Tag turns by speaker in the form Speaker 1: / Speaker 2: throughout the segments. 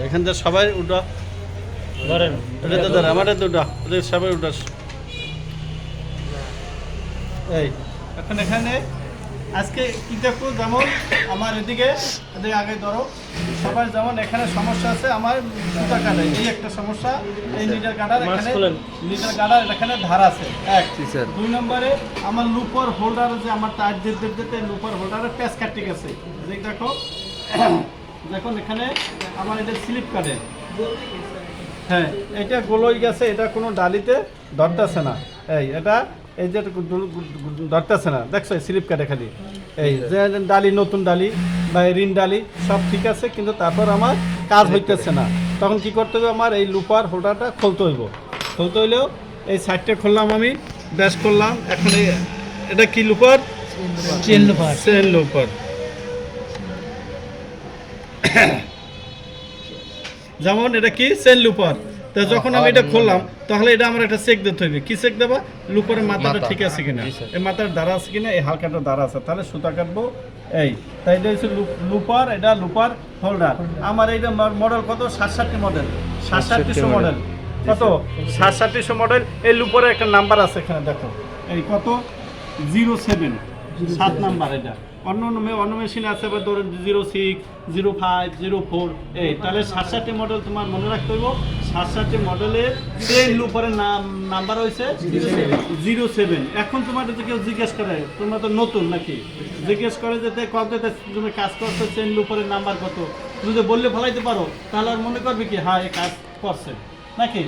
Speaker 1: এখান থেকে সবাই উঠা ধরেন, আমাদের দুটা ওদের সবাই উঠাস। এই এখন এখানে আজকে কি দেখো, যেমন আমার এদিকে আগে ধরো সবার যেমন এখানে সমস্যা আছে, আমার সুতা কাটার এই একটা সমস্যা, এই লিটার কাটার এখানে লিটার কাটার এখানে ধার আছে এক। 2 নম্বরে আমার লুপার হোল্ডার, যে আমার টায়ার যেতে লুপার হোল্ডারের প্যাচ কাটতে গেছে, দেখো দেখুন এখানে আমার এটা স্লিপ কাটে, হ্যাঁ এটা গোলই গেছে, এটা কোনো ডালিতে ধরতেছে না, এটা এই যে ধরতেছে না, দেখছো স্লিপ কাটে খালি, এই যে ডালি নতুন ডালি বা রিন ডালি সব ঠিক আছে, কিন্তু তারপর আমার কাজ হইতেছে না। তখন কি করতে হবে, আমার এই লুপার হোল্ডারটা খুলতে হইলেও এই সাইডটা খুললাম, আমি ব্যাস করলাম। এখন এটা কি লুপার? চেন লুপার। যেমন এটা কি চেন লুপার, তো যখন আমি এটা খুললাম তাহলে এটা আমার একটা চেক দিতে হবে। কি চেক দেবা? লুপারের মাথাটা ঠিক আছে কিনা, এই মাথার দ্বারা আছে কিনা, এই হালকাটা দ্বারা আছে, তাহলে সুতা কাটবো। এই তাই এটা হচ্ছে লুপার, এটা লুপার হোল্ডার। আমার এইটা মডেল কত? 67 মডেল, 6700 মডেল। কত? 6700 মডেল। এই লুপারের একটা নাম্বার আছে এখানে দেখো, এই কত? 07, 7 নাম্বার। এটা অন্য মেশিনে আছে ধরুন 06, 05, 04, এই তাহলে 67 মডেল তোমার মনে রাখতে হইব। 67 মডেলের চেন লুপারের নাম্বার হয়েছে 07। এখন তোমার যদি কেউ জিজ্ঞেস করে, তোমরা তো নতুন নাকি, জিজ্ঞেস করে যেতে কত তুমি কাজ করছো, চেন লুপারের নাম্বার কত, যদি বললে ফেলাইতে পারো তাহলে আর মনে করবে কি হ্যাঁ এই কাজ করছে নাকি,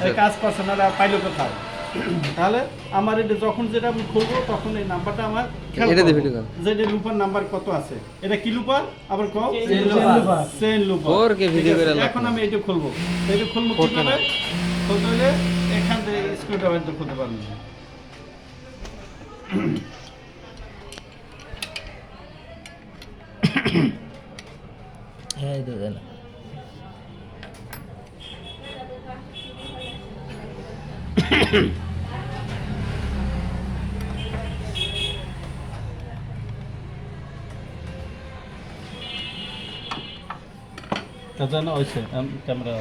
Speaker 1: এই কাজ করছে না পাইলো কোথাও। তাহলে আমার এটা যখন যেটা আমি খুলবো তখন এই নাম্বারটা আমার যে লুপার নাম্বার কত আছে, এটা কি লুপার আবার কও? চেন লুপার। এখন আমি এটা খুলবো, এটা খুলবো কিভাবে? খুলতে হলে এখান থেকে স্ক্রুড্রাইভার দিয়ে খুলতে পারবো।
Speaker 2: হ্যাঁ এটা দেন।
Speaker 1: তা জানো হয়েছে ক্যামেরা